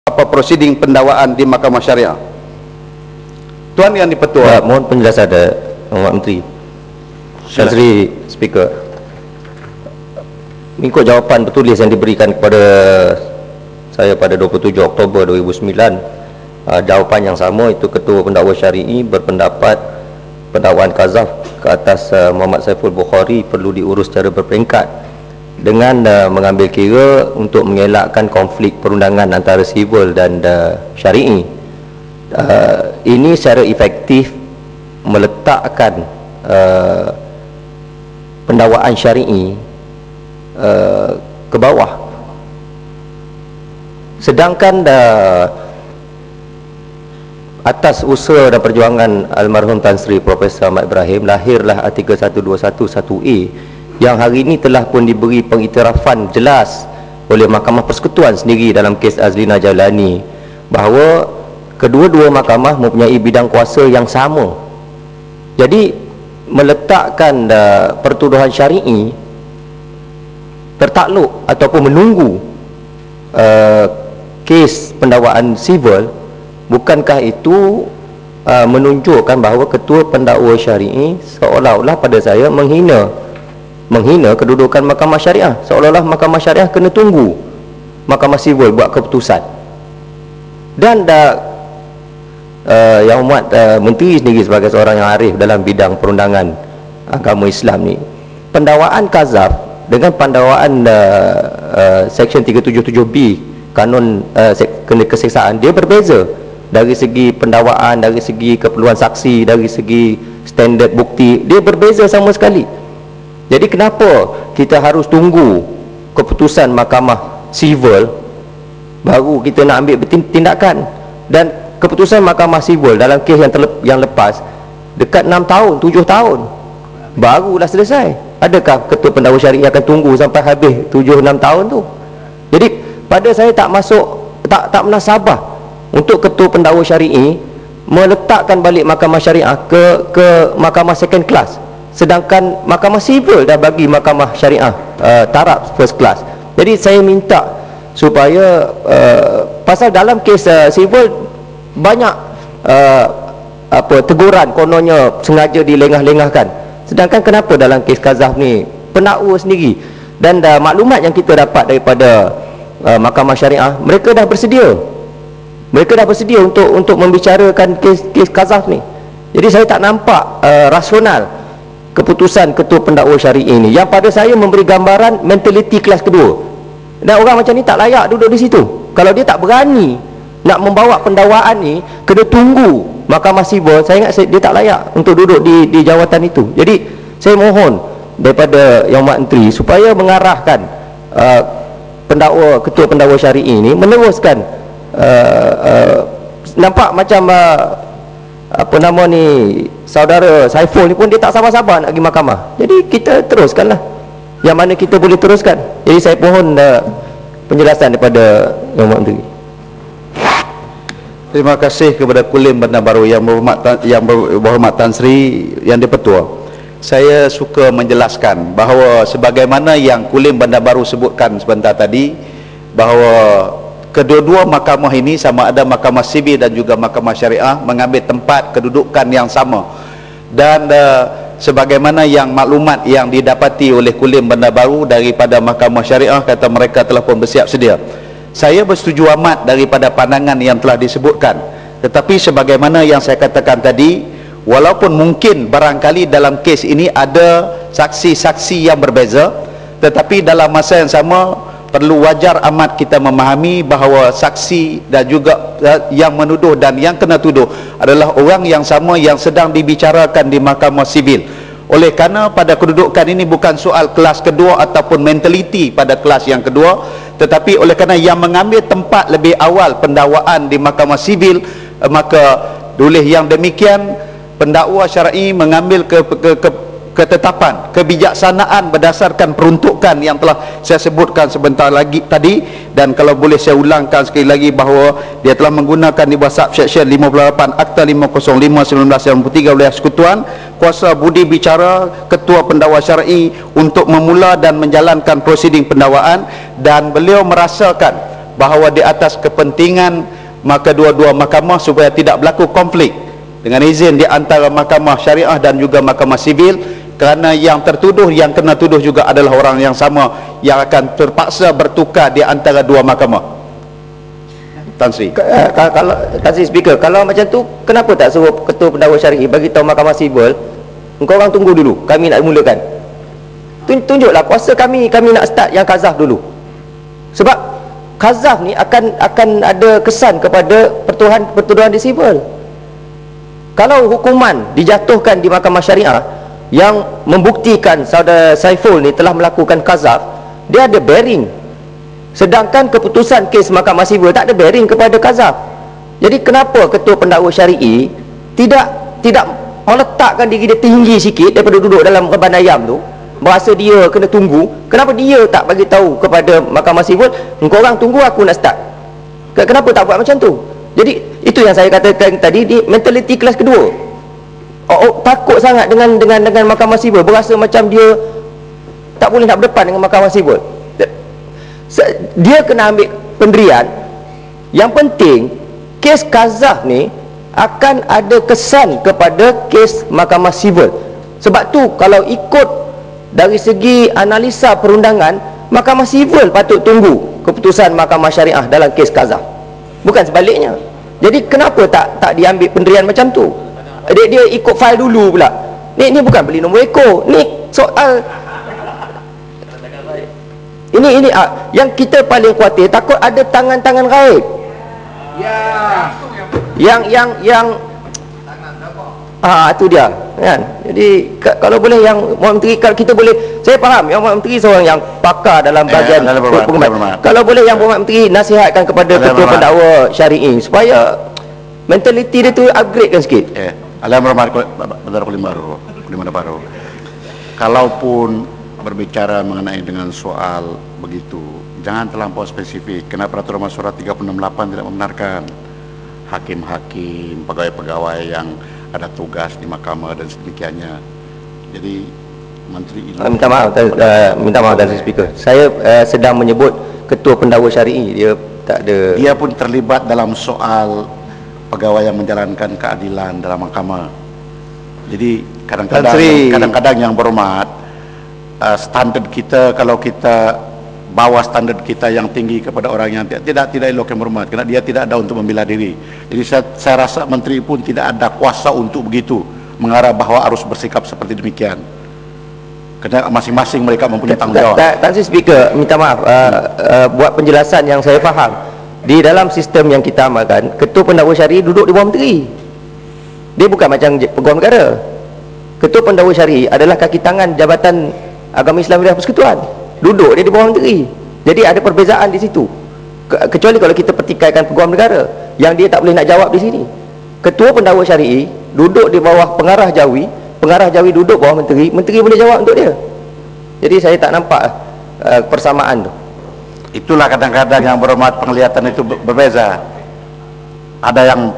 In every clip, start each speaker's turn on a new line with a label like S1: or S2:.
S1: apa prosiding pendakwaan di Mahkamah Syariah. Tuan Yang di-Pertua,
S2: mohon penjelasan ada Pak Menteri. Tan Sri Speaker, mengikut jawapan tertulis yang diberikan kepada saya pada 27 Oktober 2009, jawapan yang sama itu Ketua Pendakwa Syari'i berpendapat pendakwaan qazaf ke atas Muhammad Saiful Bukhari perlu diurus secara berperingkat dengan mengambil kira untuk mengelakkan konflik perundangan antara sivil dan syari'i. Ini secara efektif meletakkan pendakwaan syari'i ke bawah, sedangkan atas usaha dan perjuangan almarhum Tan Sri Profesor Ahmad Ibrahim lahirlah artikel 1211A yang hari ini telah pun diberi pengiktirafan jelas oleh Mahkamah Persekutuan sendiri dalam kes Azlina Jailani bahawa kedua-dua mahkamah mempunyai bidang kuasa yang sama. Jadi meletakkan pertuduhan syari'i tertakluk ataupun menunggu kes pendakwaan sivil, bukankah itu menunjukkan bahawa Ketua Pendakwa Syari'i seolah-olah pada saya menghina kedudukan Mahkamah Syariah, seolah-olah Mahkamah Syariah kena tunggu Mahkamah Sivil buat keputusan. Dan Yang Amat Menteri sendiri sebagai seorang yang arif dalam bidang perundangan agama Islam ni, pendakwaan qazaf dengan pendakwaan Seksyen 377B Kanun Keseksaan dia berbeza dari segi pendakwaan, dari segi keperluan saksi, dari segi standard bukti, dia berbeza sama sekali. Jadi kenapa kita harus tunggu keputusan Mahkamah Sivil baru kita nak ambil tindakan? Dan keputusan Mahkamah Sivil dalam kes yang lepas dekat 6 tahun, 7 tahun barulah selesai. Adakah Ketua Pendakwa Syari'i akan tunggu sampai habis 7-6 tahun tu? Jadi pada saya tak menasabah untuk Ketua Pendakwa Syari'i meletakkan balik Mahkamah Syariah ke Mahkamah second class, sedangkan Mahkamah Sivil dah bagi Mahkamah Syariah taraf first class. Jadi saya minta supaya pasal dalam kes sivil banyak teguran kononnya sengaja dilengah-lengahkan, sedangkan kenapa dalam kes qazaf ni pendakwa sendiri dan maklumat yang kita dapat daripada Mahkamah Syariah, mereka dah bersedia untuk membicarakan kes qazaf ni. Jadi saya tak nampak rasional keputusan Ketua Pendakwa Syari'i ini yang pada saya memberi gambaran mentaliti kelas kedua. Dan orang macam ni tak layak duduk di situ. Kalau dia tak berani nak membawa pendakwaan ni, kena tunggu Mahkamah Sivil, saya ingat dia tak layak untuk duduk di jawatan itu. Jadi saya mohon daripada Yang Amat Menteri supaya mengarahkan Ketua Pendakwa Syari'i ini meneruskan nampak macam saudara Saiful ni pun dia tak sabar-sabar nak pergi mahkamah. Jadi kita teruskanlah yang mana kita boleh teruskan. Jadi saya mohon penjelasan daripada Yang Amat Menteri.
S1: Terima kasih kepada Kulim Bandar Baru Yang berhormat Tan Sri Yang di-Pertua. Saya suka menjelaskan bahawa sebagaimana yang Kulim Bandar Baru sebutkan sebentar tadi, bahawa kedua-dua mahkamah ini sama ada Mahkamah Sivil dan juga Mahkamah Syariah mengambil tempat kedudukan yang sama. Dan sebagaimana yang maklumat yang didapati oleh Kulim Bandar Baru daripada Mahkamah Syariah, kata mereka telah pun bersiap sedia. Saya bersetuju amat daripada pandangan yang telah disebutkan. Tetapi sebagaimana yang saya katakan tadi, walaupun mungkin barangkali dalam kes ini ada saksi-saksi yang berbeza, tetapi dalam masa yang sama perlu wajar amat kita memahami bahawa saksi dan juga yang menuduh dan yang kena tuduh adalah orang yang sama yang sedang dibicarakan di Mahkamah Sivil. Oleh kerana pada kedudukan ini bukan soal kelas kedua ataupun mentaliti pada kelas yang kedua, tetapi oleh kerana yang mengambil tempat lebih awal pendakwaan di Mahkamah Sivil, maka oleh yang demikian pendakwa syar'i mengambil ketetapan, kebijaksanaan berdasarkan peruntukan yang telah saya sebutkan sebentar lagi tadi. Dan kalau boleh saya ulangkan sekali lagi bahawa dia telah menggunakan di bawah subsection 58 Akta 505/1993 oleh Persekutuan kuasa budi bicara Ketua Pendakwa Syar'i untuk memula dan menjalankan prosiding pendakwaan, dan beliau merasakan bahawa di atas kepentingan maka dua-dua mahkamah supaya tidak berlaku konflik dengan izin di antara mahkamah syariah dan juga mahkamah sibil, kerana yang tertuduh, yang kena tuduh juga adalah orang yang sama yang akan terpaksa bertukar di antara dua mahkamah. Tan Sri.
S2: Kalau Tan Sri Speaker, kalau macam tu kenapa tak suruh Ketua Pendakwa Syari'i bagi tahu mahkamah sibil, engkau orang tunggu dulu, kami nak mulakan. Tunjuklah kuasa kami nak start yang kazaf dulu. Sebab kazaf ni akan ada kesan kepada pertuduhan di sibil. Kalau hukuman dijatuhkan di mahkamah syariah yang membuktikan saudara Saiful ni telah melakukan kazaf, dia ada bearing. Sedangkan keputusan kes mahkamah sibil tak ada bearing kepada kazaf. Jadi kenapa Ketua Pendakwa Syari'i tidak meletakkan diri dia tinggi sikit daripada duduk dalam reban ayam tu, merasa dia kena tunggu? Kenapa dia tak bagi tahu kepada mahkamah sibil, engkau orang tunggu, aku nak start? Kenapa tak buat macam tu? Jadi itu yang saya katakan tadi, di mentaliti kelas kedua. Takut sangat dengan mahkamah sibil, berasa macam dia tak boleh nak berdepan dengan mahkamah sibil. Dia kena ambil pendirian. Yang penting kes kazaf ni akan ada kesan kepada kes mahkamah sibil. Sebab tu kalau ikut dari segi analisa perundangan, mahkamah sibil patut tunggu keputusan mahkamah syariah dalam kes kazaf, bukan sebaliknya. Jadi kenapa tak diambil pendirian macam tu? Dia ikut file dulu pula. Ni bukan beli nombor ekor. Ni soal ini yang kita paling khawatir, takut ada tangan-tangan gaib. Ya. Yang itu dia kan. Jadi kalau boleh yang Muhammad Menteri, kalau kita boleh, saya faham yang Muhammad Menteri seorang yang pakar dalam bahagian pengumat. Kalau boleh yang Muhammad Menteri nasihatkan kepada Ketua Pendakwa Syari'i supaya mentaliti dia tu upgradekan sikit.
S3: Alhamdulillah baru. Kalaupun berbicara mengenai dengan soal begitu, jangan terlampau spesifik. Kenapa Peraturan Masyurat 368 tidak membenarkan hakim-hakim, pegawai-pegawai yang ada tugas di mahkamah dan sedemikiannya. Jadi Menteri
S2: minta maaf Tan Sri Speaker. Saya sedang menyebut Ketua Pendakwa Syari'i, dia tak ada.
S3: Dia pun terlibat dalam soal pegawai yang menjalankan keadilan dalam mahkamah. Jadi kadang-kadang yang berhormat, standard kita, kalau kita bawa standard kita yang tinggi kepada orang yang tidak elok yang berhormat, kerana dia tidak ada untuk membela diri. Jadi saya rasa Menteri pun tidak ada kuasa untuk begitu mengarah bahawa harus bersikap seperti demikian, kerana masing-masing mereka mempunyai tanggungjawab.
S2: Tan Sri Speaker, minta maaf, buat penjelasan yang saya faham. Di dalam sistem yang kita amalkan, Ketua Pendakwa Syari'i duduk di bawah Menteri. Dia bukan macam Pegawai Negara. Ketua Pendakwa Syari'i adalah kaki tangan Jabatan Agama Islam Wilayah Persekutuan. Duduk dia di bawah Menteri. Jadi ada perbezaan di situ. Kecuali kalau kita pertikaikan Pegawai Negara yang dia tak boleh nak jawab di sini. Ketua Pendakwa Syari'i duduk di bawah Pengarah Jawi, Pengarah Jawi duduk bawah Menteri, Menteri boleh jawab untuk dia. Jadi saya tak nampak persamaan tu.
S3: Itulah kadang-kadang yang berhormat, penglihatan itu berbeza. Ada yang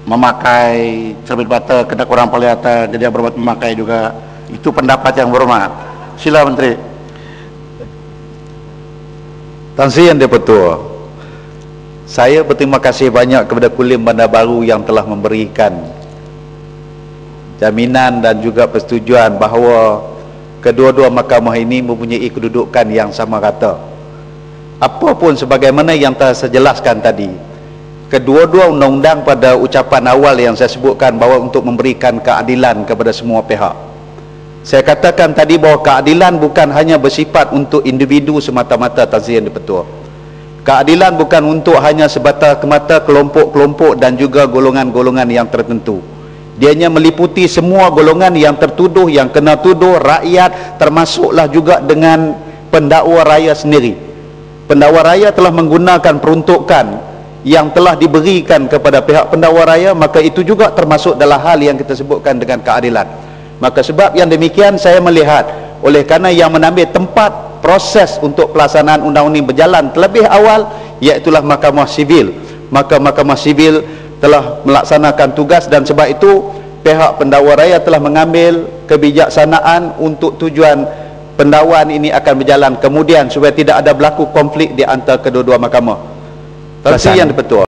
S3: memakai cermin mata kena kurang penglihatan, jadi yang berhormat memakai juga. Itu pendapat yang berhormat. Sila Menteri.
S1: Tan Sri Yang Di-Pertua, saya berterima kasih banyak kepada Kulim Bandar Baru yang telah memberikan jaminan dan juga persetujuan bahawa kedua-dua mahkamah ini mempunyai kedudukan yang sama rata. Apapun sebagaimana yang telah saya jelaskan tadi, kedua-dua undang-undang pada ucapan awal yang saya sebutkan bahawa untuk memberikan keadilan kepada semua pihak. Saya katakan tadi bahawa keadilan bukan hanya bersifat untuk individu semata-mata, Tan Sri Yang Di-Pertua. Keadilan bukan untuk hanya semata-mata kelompok-kelompok dan juga golongan-golongan yang tertentu. Dianya meliputi semua golongan yang tertuduh, yang kena tuduh, rakyat, termasuklah juga dengan pendakwa raya sendiri. Pendakwa raya telah menggunakan peruntukan yang telah diberikan kepada pihak pendakwa raya, maka itu juga termasuk dalam hal yang kita sebutkan dengan keadilan. Maka sebab yang demikian, saya melihat oleh kerana yang menambil tempat proses untuk pelaksanaan undang-undang ini berjalan terlebih awal, iaitulah Mahkamah Sibil, maka Mahkamah Sibil telah melaksanakan tugas, dan sebab itu pihak pendakwa raya telah mengambil kebijaksanaan untuk tujuan pendakwaan ini akan berjalan kemudian supaya tidak ada berlaku konflik di antara kedua-dua mahkamah. Tan Sri yang di-Pertua.